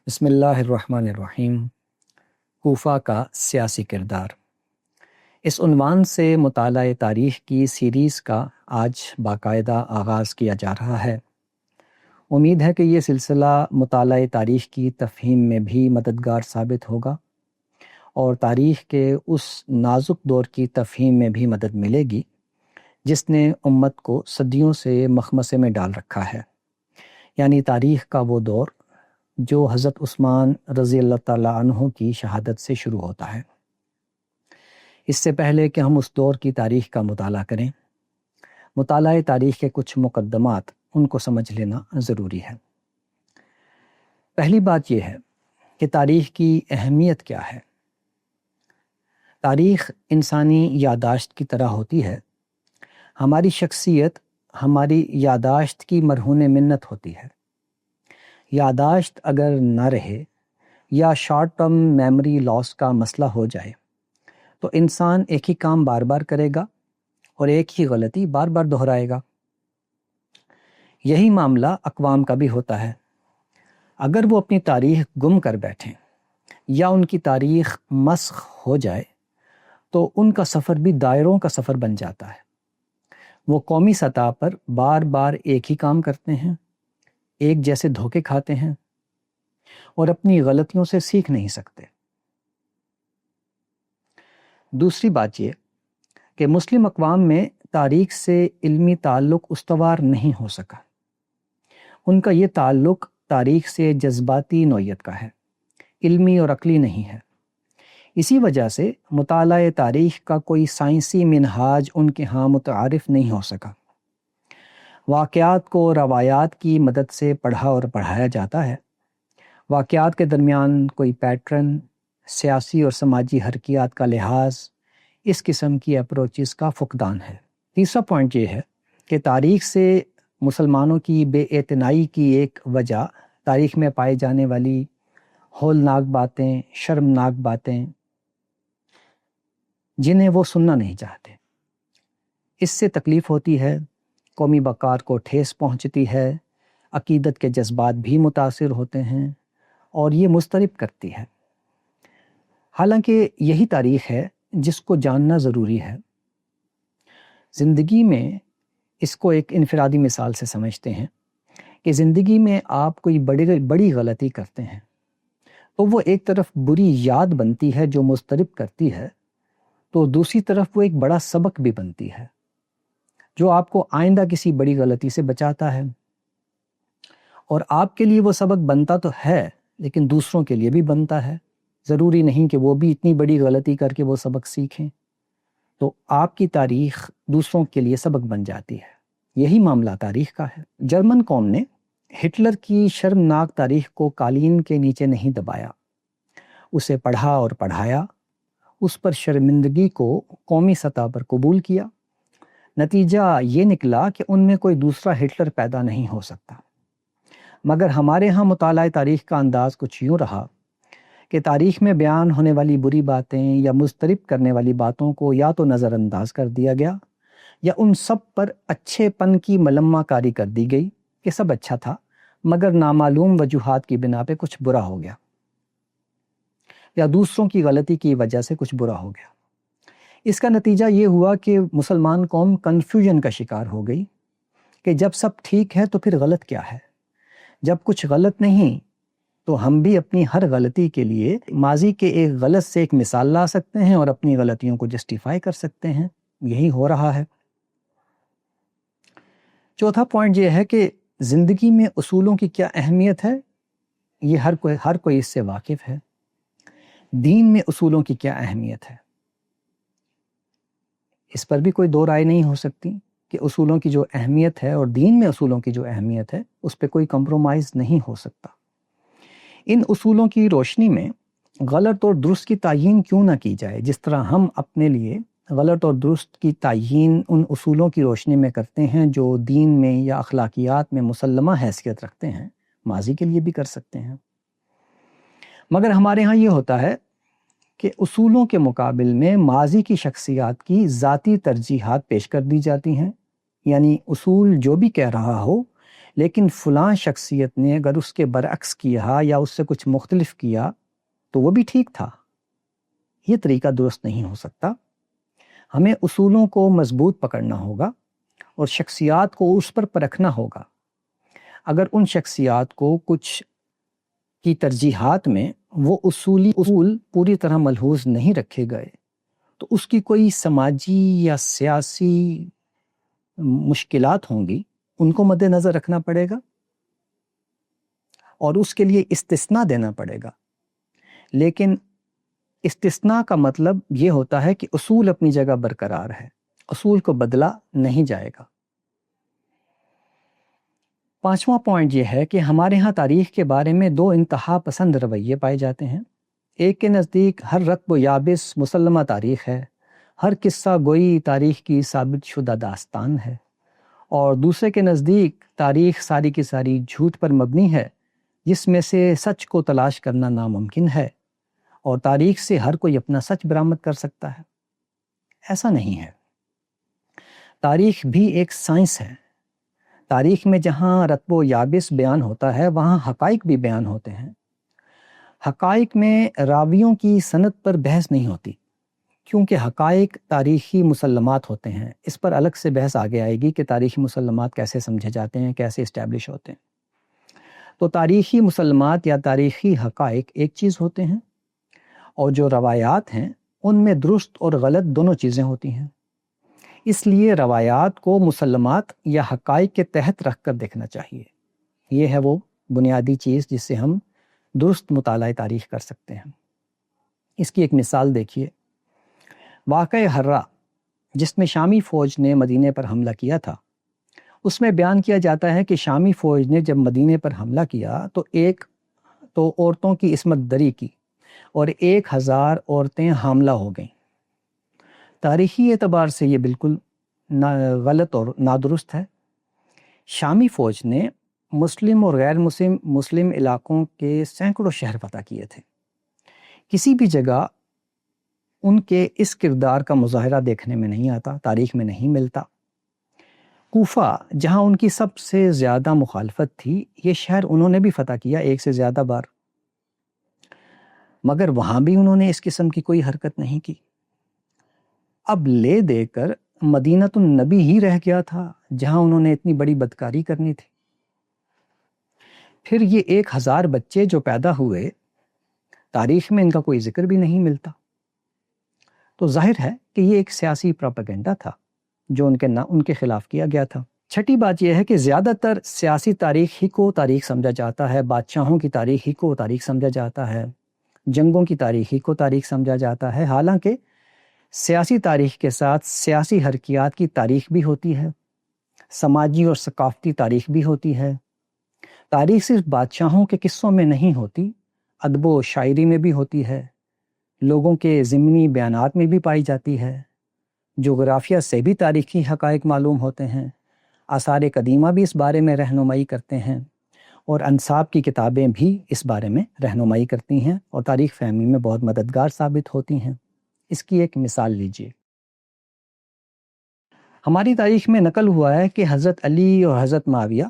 بسم اللہ الرحمن الرحیم۔ کوفہ کا سیاسی کردار، اس عنوان سے مطالعہ تاریخ کی سیریز کا آج باقاعدہ آغاز کیا جا رہا ہے۔ امید ہے کہ یہ سلسلہ مطالعہ تاریخ کی تفہیم میں بھی مددگار ثابت ہوگا اور تاریخ کے اس نازک دور کی تفہیم میں بھی مدد ملے گی جس نے امت کو صدیوں سے مخمصے میں ڈال رکھا ہے، یعنی تاریخ کا وہ دور جو حضرت عثمان رضی اللہ تعالیٰ عنہ کی شہادت سے شروع ہوتا ہے۔ اس سے پہلے کہ ہم اس دور کی تاریخ کا مطالعہ کریں، مطالعہ تاریخ کے کچھ مقدمات ان کو سمجھ لینا ضروری ہے۔ پہلی بات یہ ہے کہ تاریخ کی اہمیت کیا ہے۔ تاریخ انسانی یادداشت کی طرح ہوتی ہے۔ ہماری شخصیت ہماری یادداشت کی مرہون منت ہوتی ہے۔ یادداشت اگر نہ رہے یا شارٹ ٹرم میموری لاس کا مسئلہ ہو جائے تو انسان ایک ہی کام بار بار کرے گا اور ایک ہی غلطی بار بار دہرائے گا۔ یہی معاملہ اقوام کا بھی ہوتا ہے۔ اگر وہ اپنی تاریخ گم کر بیٹھیں یا ان کی تاریخ مسخ ہو جائے تو ان کا سفر بھی دائروں کا سفر بن جاتا ہے۔ وہ قومی سطح پر بار بار ایک ہی کام کرتے ہیں، ایک جیسے دھوکے کھاتے ہیں اور اپنی غلطیوں سے سیکھ نہیں سکتے۔ دوسری بات یہ کہ مسلم اقوام میں تاریخ سے علمی تعلق استوار نہیں ہو سکا۔ ان کا یہ تعلق تاریخ سے جذباتی نوعیت کا ہے، علمی اور عقلی نہیں ہے۔ اسی وجہ سے مطالعہ تاریخ کا کوئی سائنسی منہاج ان کے ہاں متعارف نہیں ہو سکا۔ واقعات کو روایات کی مدد سے پڑھا اور پڑھایا جاتا ہے۔ واقعات کے درمیان کوئی پیٹرن، سیاسی اور سماجی حرکیات کا لحاظ، اس قسم کی اپروچز کا فقدان ہے۔ تیسرا پوائنٹ یہ ہے کہ تاریخ سے مسلمانوں کی بے اعتنائی کی ایک وجہ تاریخ میں پائے جانے والی ہولناک باتیں، شرمناک باتیں جنہیں وہ سننا نہیں چاہتے۔ اس سے تکلیف ہوتی ہے، قومی وقار کو ٹھیس پہنچتی ہے، عقیدت کے جذبات بھی متاثر ہوتے ہیں اور یہ مضطرب کرتی ہے۔ حالانکہ یہی تاریخ ہے جس کو جاننا ضروری ہے۔ زندگی میں اس کو ایک انفرادی مثال سے سمجھتے ہیں کہ زندگی میں آپ کوئی بڑی غلطی کرتے ہیں تو وہ ایک طرف بری یاد بنتی ہے جو مضطرب کرتی ہے، تو دوسری طرف وہ ایک بڑا سبق بھی بنتی ہے جو آپ کو آئندہ کسی بڑی غلطی سے بچاتا ہے۔ اور آپ کے لیے وہ سبق بنتا تو ہے لیکن دوسروں کے لیے بھی بنتا ہے۔ ضروری نہیں کہ وہ بھی اتنی بڑی غلطی کر کے وہ سبق سیکھیں، تو آپ کی تاریخ دوسروں کے لیے سبق بن جاتی ہے۔ یہی معاملہ تاریخ کا ہے۔ جرمن قوم نے ہٹلر کی شرمناک تاریخ کو قالین کے نیچے نہیں دبایا، اسے پڑھا اور پڑھایا، اس پر شرمندگی کو قومی سطح پر قبول کیا۔ نتیجہ یہ نکلا کہ ان میں کوئی دوسرا ہٹلر پیدا نہیں ہو سکتا۔ مگر ہمارے ہاں مطالعہ تاریخ کا انداز کچھ یوں رہا کہ تاریخ میں بیان ہونے والی بری باتیں یا مضطرب کرنے والی باتوں کو یا تو نظر انداز کر دیا گیا یا ان سب پر اچھے پن کی ملمہ کاری کر دی گئی کہ سب اچھا تھا مگر نامعلوم وجوہات کی بنا پہ کچھ برا ہو گیا یا دوسروں کی غلطی کی وجہ سے کچھ برا ہو گیا۔ اس کا نتیجہ یہ ہوا کہ مسلمان قوم کنفیوژن کا شکار ہو گئی کہ جب سب ٹھیک ہے تو پھر غلط کیا ہے؟ جب کچھ غلط نہیں تو ہم بھی اپنی ہر غلطی کے لیے ماضی کے ایک غلط سے ایک مثال لا سکتے ہیں اور اپنی غلطیوں کو جسٹیفائی کر سکتے ہیں۔ یہی ہو رہا ہے۔ چوتھا پوائنٹ یہ ہے کہ زندگی میں اصولوں کی کیا اہمیت ہے، یہ ہر کوئی اس سے واقف ہے۔ دین میں اصولوں کی کیا اہمیت ہے، اس پر بھی کوئی دو رائے نہیں ہو سکتی کہ اصولوں کی جو اہمیت ہے اور دین میں اصولوں کی جو اہمیت ہے اس پہ کوئی کمپرومائز نہیں ہو سکتا۔ ان اصولوں کی روشنی میں غلط اور درست کی تعیین کیوں نہ کی جائے، جس طرح ہم اپنے لیے غلط اور درست کی تعیین ان اصولوں کی روشنی میں کرتے ہیں جو دین میں یا اخلاقیات میں مسلمہ حیثیت رکھتے ہیں، ماضی کے لیے بھی کر سکتے ہیں۔ مگر ہمارے ہاں یہ ہوتا ہے کہ اصولوں کے مقابل میں ماضی کی شخصیات کی ذاتی ترجیحات پیش کر دی جاتی ہیں، یعنی اصول جو بھی کہہ رہا ہو لیکن فلاں شخصیت نے اگر اس کے برعکس کیا یا اس سے کچھ مختلف کیا تو وہ بھی ٹھیک تھا. یہ طریقہ درست نہیں ہو سکتا. ہمیں اصولوں کو مضبوط پکڑنا ہوگا اور شخصیات کو اس پر پرکھنا ہوگا. اگر ان شخصیات کو کچھ کی ترجیحات میں وہ اصول پوری طرح ملحوظ نہیں رکھے گئے تو اس کی کوئی سماجی یا سیاسی مشکلات ہوں گی، ان کو مد نظر رکھنا پڑے گا اور اس کے لیے استثناء دینا پڑے گا. لیکن استثناء کا مطلب یہ ہوتا ہے کہ اصول اپنی جگہ برقرار ہے، اصول کو بدلا نہیں جائے گا. پانچواں پوائنٹ یہ ہے کہ ہمارے ہاں تاریخ کے بارے میں دو انتہا پسند رویے پائے جاتے ہیں. ایک کے نزدیک ہر رطب و یابس مسلمہ تاریخ ہے، ہر قصہ گوئی تاریخ کی ثابت شدہ داستان ہے. اور دوسرے کے نزدیک تاریخ ساری کی ساری جھوٹ پر مبنی ہے جس میں سے سچ کو تلاش کرنا ناممکن ہے اور تاریخ سے ہر کوئی اپنا سچ برآمد کر سکتا ہے. ایسا نہیں ہے. تاریخ بھی ایک سائنس ہے. تاریخ میں جہاں رتب و یابس بیان ہوتا ہے وہاں حقائق بھی بیان ہوتے ہیں. حقائق میں راویوں کی سند پر بحث نہیں ہوتی کیونکہ حقائق تاریخی مسلمات ہوتے ہیں. اس پر الگ سے بحث آگے آئے گی کہ تاریخی مسلمات کیسے سمجھے جاتے ہیں، کیسے اسٹیبلش ہوتے ہیں. تو تاریخی مسلمات یا تاریخی حقائق ایک چیز ہوتے ہیں اور جو روایات ہیں ان میں درست اور غلط دونوں چیزیں ہوتی ہیں. اس لیے روایات کو مسلمات یا حقائق کے تحت رکھ کر دیکھنا چاہیے. یہ ہے وہ بنیادی چیز جس سے ہم درست مطالعہ تاریخ کر سکتے ہیں. اس کی ایک مثال دیکھیے. واقعہ حرہ جس میں شامی فوج نے مدینے پر حملہ کیا تھا، اس میں بیان کیا جاتا ہے کہ شامی فوج نے جب مدینے پر حملہ کیا تو عورتوں کی عصمت دری کی اور 1000 عورتیں حاملہ ہو گئیں. تاریخی اعتبار سے یہ بالکل غلط اور نادرست ہے. شامی فوج نے مسلم اور غیر مسلم علاقوں کے سینکڑوں شہر فتح کیے تھے. کسی بھی جگہ ان کے اس کردار کا مظاہرہ دیکھنے میں نہیں آتا، تاریخ میں نہیں ملتا. کوفہ جہاں ان کی سب سے زیادہ مخالفت تھی، یہ شہر انہوں نے بھی فتح کیا 1 سے زیادہ بار، مگر وہاں بھی انہوں نے اس قسم کی کوئی حرکت نہیں کی. اب لے دے کر مدینہ النبی ہی رہ گیا تھا جہاں انہوں نے اتنی بڑی بدکاری کرنی تھی. پھر یہ 1000 بچے جو پیدا ہوئے، تاریخ میں ان کا کوئی ذکر بھی نہیں ملتا. تو ظاہر ہے کہ یہ ایک سیاسی پروپیگنڈا تھا جو ان کے خلاف کیا گیا تھا. چھٹی بات یہ ہے کہ زیادہ تر سیاسی تاریخ ہی کو تاریخ سمجھا جاتا ہے، بادشاہوں کی تاریخ ہی کو تاریخ سمجھا جاتا ہے، جنگوں کی تاریخ ہی کو تاریخ سمجھا جاتا ہے. حالانکہ سیاسی تاریخ کے ساتھ سیاسی حرکیات کی تاریخ بھی ہوتی ہے، سماجی اور ثقافتی تاریخ بھی ہوتی ہے. تاریخ صرف بادشاہوں کے قصوں میں نہیں ہوتی، ادب و شاعری میں بھی ہوتی ہے، لوگوں کے ضمنی بیانات میں بھی پائی جاتی ہے. جغرافیہ سے بھی تاریخی حقائق معلوم ہوتے ہیں. آثار قدیمہ بھی اس بارے میں رہنمائی کرتے ہیں اور انساب کی کتابیں بھی اس بارے میں رہنمائی کرتی ہیں اور تاریخ فہمی میں بہت مددگار ثابت ہوتی ہیں. اس کی ایک مثال لیجیے. ہماری تاریخ میں نقل ہوا ہے کہ حضرت علی اور حضرت معاویہ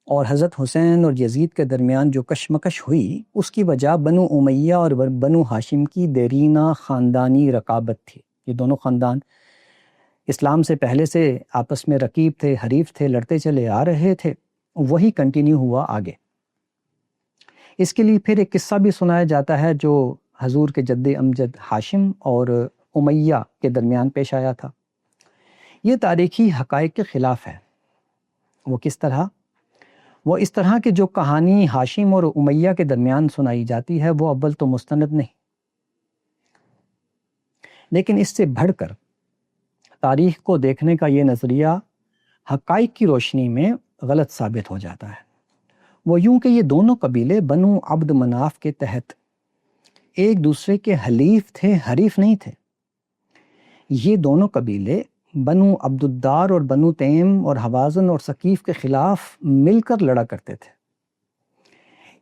اور حضرت حسین اور یزید کے درمیان جو کشمکش ہوئی اس کی وجہ بنو امیہ اور بنو ہاشم کی دیرینہ خاندانی رقابت تھی. یہ دونوں خاندان اسلام سے پہلے سے آپس میں رقیب تھے، حریف تھے، لڑتے چلے آ رہے تھے. وہی کنٹینیو ہوا آگے. اس کے لیے پھر ایک قصہ بھی سنایا جاتا ہے جو حضور کے جد امجد ہاشم اور امیہ کے درمیان پیش آیا تھا. یہ تاریخی حقائق کے خلاف ہے. وہ کس طرح؟ وہ اس طرح کہ جو کہانی ہاشم اور امیہ کے درمیان سنائی جاتی ہے وہ اول تو مستند نہیں، لیکن اس سے بڑھ کر تاریخ کو دیکھنے کا یہ نظریہ حقائق کی روشنی میں غلط ثابت ہو جاتا ہے. وہ یوں کہ یہ دونوں قبیلے بنو عبد مناف کے تحت ایک دوسرے کے حلیف تھے، حریف نہیں تھے. یہ دونوں قبیلے بنو عبد الدار اور بنو تیم اور حوازن اور ثقیف کے خلاف مل کر لڑا کرتے تھے.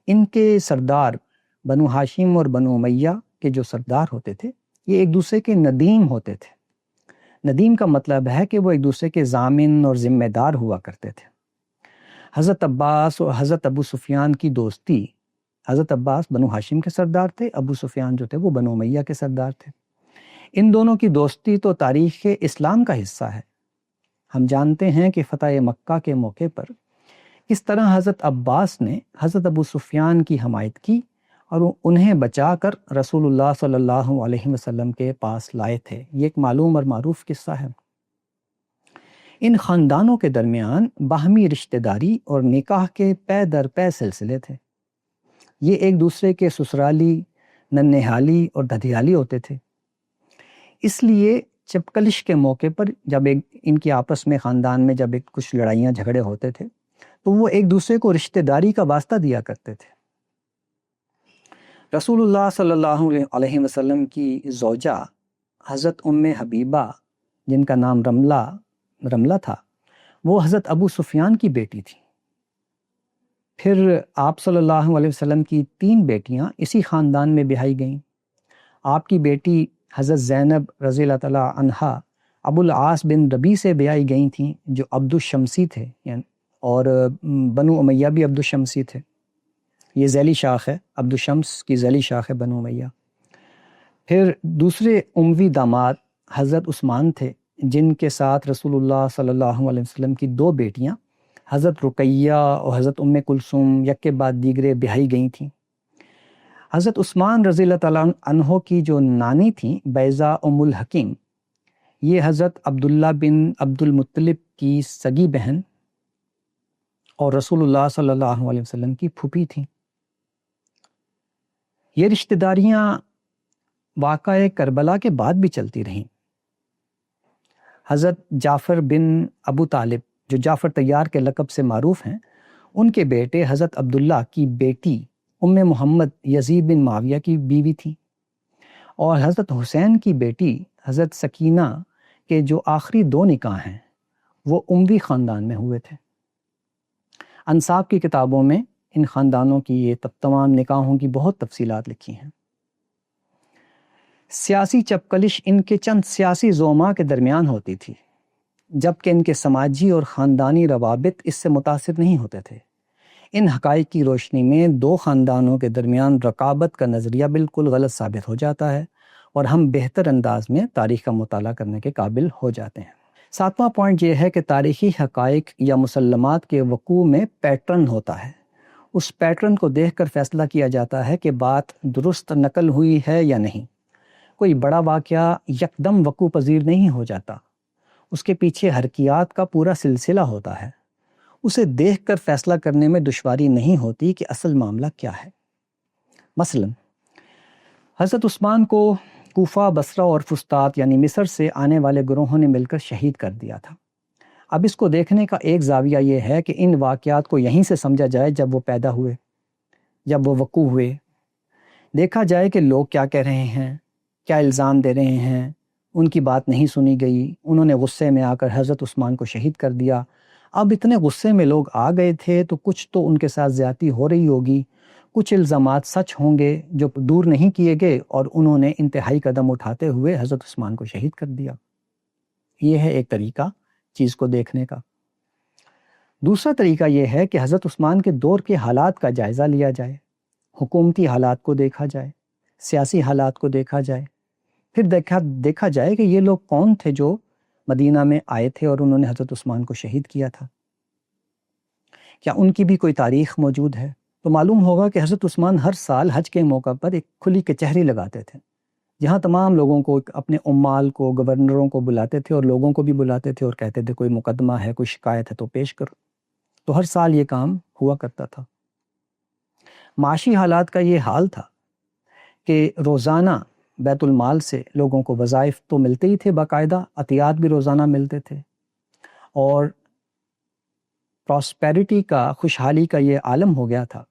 ان کے سردار بنو ہاشم اور بنو امیہ کے جو سردار ہوتے تھے یہ ایک دوسرے کے ندیم ہوتے تھے. ندیم کا مطلب ہے کہ وہ ایک دوسرے کے ضامن اور ذمہ دار ہوا کرتے تھے. حضرت عباس اور حضرت ابو سفیان کی دوستی، حضرت عباس بنو ہاشم کے سردار تھے، ابو سفیان جو تھے وہ بنو امیہ کے سردار تھے۔ ان دونوں کی دوستی تو تاریخ اسلام کا حصہ ہے۔ ہم جانتے ہیں کہ فتح مکہ کے موقع پر کس طرح حضرت عباس نے حضرت ابو سفیان کی حمایت کی اور انہیں بچا کر رسول اللہ صلی اللہ علیہ وسلم کے پاس لائے تھے۔ یہ ایک معلوم اور معروف قصہ ہے۔ ان خاندانوں کے درمیان باہمی رشتہ داری اور نکاح کے پے در پے سلسلے تھے۔ یہ ایک دوسرے کے سسرالی، ننھیالی اور دھدیالی ہوتے تھے۔ اس لیے چپکلش کے موقع پر جب ان کی آپس میں خاندان میں جب کچھ لڑائیاں جھگڑے ہوتے تھے تو وہ ایک دوسرے کو رشتہ داری کا واسطہ دیا کرتے تھے۔ رسول اللہ صلی اللہ علیہ وسلم کی زوجہ حضرت ام حبیبہ، جن کا نام رملہ تھا، وہ حضرت ابو سفیان کی بیٹی تھی۔ پھر آپ صلی اللہ علیہ وسلم کی 3 بیٹیاں اسی خاندان میں بیائی گئیں۔ آپ کی بیٹی حضرت زینب رضی اللہ تعالیٰ عنہا ابو العاص بن ربیع سے بیائی گئی تھیں، جو عبد الشمسی تھے، اور بنو امیہ بھی عبد الشمسی تھے۔ یہ ذیلی شاخ ہے، عبد الشمس کی ذیلی شاخ ہے بنو امیہ۔ پھر دوسرے اموی داماد حضرت عثمان تھے، جن کے ساتھ رسول اللہ صلی اللہ علیہ وسلم کی 2 بیٹیاں حضرت رقیہ اور حضرت ام کلثوم یک کے بعد دیگرے بیائی گئی تھیں۔ حضرت عثمان رضی اللہ تعالیٰ عنہ کی جو نانی تھیں بیضہ ام الحکیم، یہ حضرت عبداللہ بن عبد المطلب کی سگی بہن اور رسول اللہ صلی اللہ علیہ وسلم کی پھوپھی تھیں۔ یہ رشتہ داریاں واقعہ کربلا کے بعد بھی چلتی رہیں۔ حضرت جعفر بن ابو طالب، جو جعفر طیار کے لقب سے معروف ہیں، ان کے بیٹے حضرت عبداللہ کی بیٹی ام محمد یزید بن معاویہ کی بیوی تھی، اور حضرت حسین کی بیٹی حضرت سکینہ کے جو آخری 2 نکاح ہیں وہ اموی خاندان میں ہوئے تھے۔ انساب کی کتابوں میں ان خاندانوں کی یہ تمام نکاحوں کی بہت تفصیلات لکھی ہیں۔ سیاسی چپکلش ان کے چند سیاسی زعماء کے درمیان ہوتی تھی، جبکہ ان کے سماجی اور خاندانی روابط اس سے متاثر نہیں ہوتے تھے۔ ان حقائق کی روشنی میں 2 خاندانوں کے درمیان رقابت کا نظریہ بالکل غلط ثابت ہو جاتا ہے، اور ہم بہتر انداز میں تاریخ کا مطالعہ کرنے کے قابل ہو جاتے ہیں۔ 7واں پوائنٹ یہ ہے کہ تاریخی حقائق یا مسلمات کے وقوع میں پیٹرن ہوتا ہے۔ اس پیٹرن کو دیکھ کر فیصلہ کیا جاتا ہے کہ بات درست نقل ہوئی ہے یا نہیں۔ کوئی بڑا واقعہ یکدم وقوع پذیر نہیں ہو جاتا، اس کے پیچھے حرکیات کا پورا سلسلہ ہوتا ہے۔ اسے دیکھ کر فیصلہ کرنے میں دشواری نہیں ہوتی کہ اصل معاملہ کیا ہے۔ مثلا حضرت عثمان کو کوفہ، بصرہ اور فسطاط یعنی مصر سے آنے والے گروہوں نے مل کر شہید کر دیا تھا۔ اب اس کو دیکھنے کا ایک زاویہ یہ ہے کہ ان واقعات کو یہیں سے سمجھا جائے جب وہ پیدا ہوئے، جب وہ وقوع ہوئے۔ دیکھا جائے کہ لوگ کیا کہہ رہے ہیں، کیا الزام دے رہے ہیں۔ ان کی بات نہیں سنی گئی، انہوں نے غصے میں آ کر حضرت عثمان کو شہید کر دیا۔ اب اتنے غصے میں لوگ آ گئے تھے تو کچھ تو ان کے ساتھ زیادتی ہو رہی ہوگی، کچھ الزامات سچ ہوں گے جو دور نہیں کیے گئے، اور انہوں نے انتہائی قدم اٹھاتے ہوئے حضرت عثمان کو شہید کر دیا۔ یہ ہے ایک طریقہ چیز کو دیکھنے کا۔ دوسرا طریقہ یہ ہے کہ حضرت عثمان کے دور کے حالات کا جائزہ لیا جائے، حکومتی حالات کو دیکھا جائے، سیاسی حالات کو دیکھا جائے، پھر دیکھا جائے کہ یہ لوگ کون تھے جو مدینہ میں آئے تھے اور انہوں نے حضرت عثمان کو شہید کیا تھا۔ کیا ان کی بھی کوئی تاریخ موجود ہے؟ تو معلوم ہوگا کہ حضرت عثمان ہر سال حج کے موقع پر ایک کھلی کچہری لگاتے تھے، جہاں تمام لوگوں کو، اپنے عمال کو، گورنروں کو بلاتے تھے اور لوگوں کو بھی بلاتے تھے اور کہتے تھے کوئی مقدمہ ہے، کوئی شکایت ہے تو پیش کرو۔ تو ہر سال یہ کام ہوا کرتا تھا۔ معاشی حالات کا یہ حال تھا کہ روزانہ بیت المال سے لوگوں کو وظائف تو ملتے ہی تھے، باقاعدہ عطیات بھی روزانہ ملتے تھے، اور پراسپیرٹی کا، خوشحالی کا یہ عالم ہو گیا تھا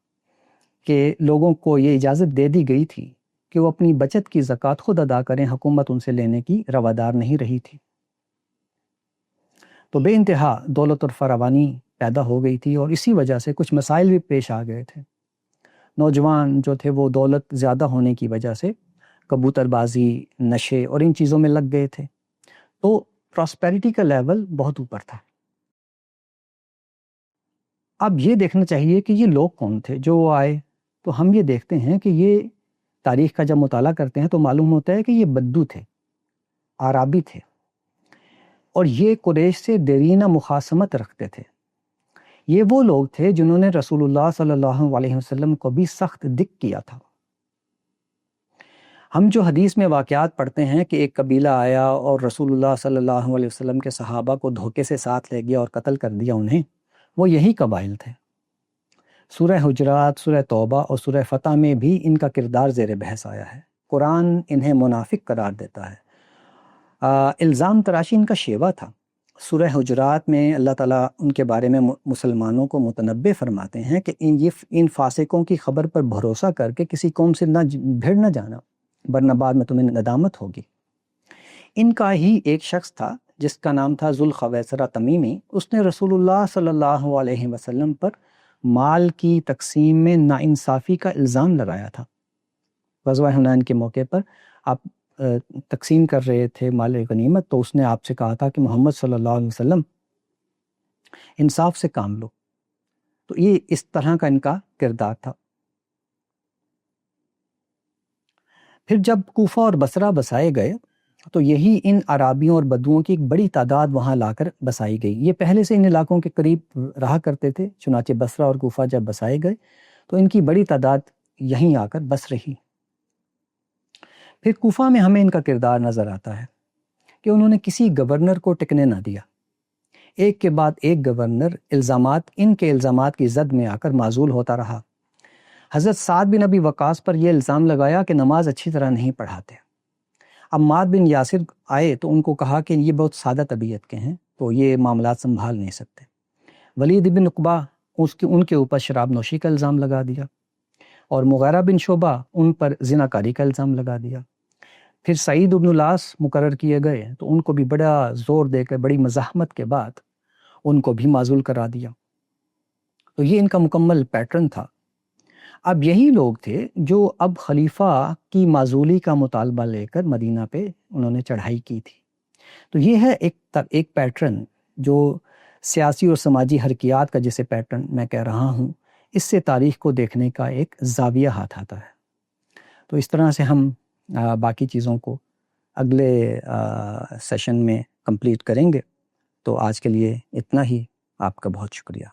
کہ لوگوں کو یہ اجازت دے دی گئی تھی کہ وہ اپنی بچت کی زکوٰۃ خود ادا کریں، حکومت ان سے لینے کی روادار نہیں رہی تھی۔ تو بے انتہا دولت اور فراوانی پیدا ہو گئی تھی، اور اسی وجہ سے کچھ مسائل بھی پیش آ گئے تھے۔ نوجوان جو تھے وہ دولت زیادہ ہونے کی وجہ سے کبوتر بازی، نشے اور ان چیزوں میں لگ گئے تھے، تو پراسپیرٹی کا لیول بہت اوپر تھا۔ اب یہ دیکھنا چاہیے کہ یہ لوگ کون تھے جو وہ آئے. تو ہم یہ دیکھتے ہیں کہ یہ تاریخ کا جب مطالعہ کرتے ہیں تو معلوم ہوتا ہے کہ یہ بدو تھے، عرابی تھے، اور یہ قریش سے دیرینہ مخاصمت رکھتے تھے. یہ وہ لوگ تھے جنہوں نے رسول اللہ صلی اللہ علیہ وسلم کو بھی سخت دک کیا تھا. ہم جو حدیث میں واقعات پڑھتے ہیں کہ ایک قبیلہ آیا اور رسول اللہ صلی اللہ علیہ وسلم کے صحابہ کو دھوکے سے ساتھ لے گیا اور قتل کر دیا انہیں، وہ یہی قبائل تھے. سورہ حجرات، سورہ توبہ اور سورہ فتح میں بھی ان کا کردار زیر بحث آیا ہے. قرآن انہیں منافق قرار دیتا ہے. الزام تراشی ان کا شیوا تھا. سورہ حجرات میں اللہ تعالیٰ ان کے بارے میں مسلمانوں کو متنبع فرماتے ہیں کہ ان فاسقوں کی خبر پر بھروسہ کر کے کسی قوم سے بھیڑ نہ جانا، ورنہ بعد میں تمہیں ندامت ہوگی. ان کا ہی ایک شخص تھا جس کا نام تھا ذوالخویسرہ تمیمی. اس نے رسول اللہ صلی اللہ علیہ وسلم پر مال کی تقسیم میں ناانصافی کا الزام لگایا تھا. غزوہ حنین کے موقع پر آپ تقسیم کر رہے تھے مال غنیمت، تو اس نے آپ سے کہا تھا کہ محمد صلی اللہ علیہ وسلم انصاف سے کام لو. تو یہ اس طرح کا ان کا کردار تھا. پھر جب کوفہ اور بصرہ بسائے گئے تو یہی ان عرابیوں اور بدوؤں کی ایک بڑی تعداد وہاں لا کر بسائی گئی. یہ پہلے سے ان علاقوں کے قریب رہا کرتے تھے، چنانچہ بصرہ اور کوفہ جب بسائے گئے تو ان کی بڑی تعداد یہیں آ کر بس رہی. پھر کوفہ میں ہمیں ان کا کردار نظر آتا ہے کہ انہوں نے کسی گورنر کو ٹکنے نہ دیا. ایک کے بعد ایک گورنر ان کے الزامات کی زد میں آ کر معزول ہوتا رہا. حضرت سعد بن ابی وقاص پر یہ الزام لگایا کہ نماز اچھی طرح نہیں پڑھاتے. عمار بن یاسر آئے تو ان کو کہا کہ یہ بہت سادہ طبیعت کے ہیں، تو یہ معاملات سنبھال نہیں سکتے. ولید بن عقبہ ان کے اوپر شراب نوشی کا الزام لگا دیا، اور مغیرہ بن شعبہ ان پر زناکاری کا الزام لگا دیا. پھر سعید بن العاص مقرر کیے گئے تو ان کو بھی بڑا زور دے کر بڑی مزاحمت کے بعد ان کو بھی معزول کرا دیا. تو یہ ان کا مکمل پیٹرن تھا. اب یہی لوگ تھے جو اب خلیفہ کی معزولی کا مطالبہ لے کر مدینہ پہ انہوں نے چڑھائی کی تھی. تو یہ ہے ایک پیٹرن جو سیاسی اور سماجی حرکیات کا جسے پیٹرن میں کہہ رہا ہوں، اس سے تاریخ کو دیکھنے کا ایک زاویہ ہاتھ آتا ہے. تو اس طرح سے ہم باقی چیزوں کو اگلے سیشن میں کمپلیٹ کریں گے. تو آج کے لیے اتنا ہی. آپ کا بہت شکریہ.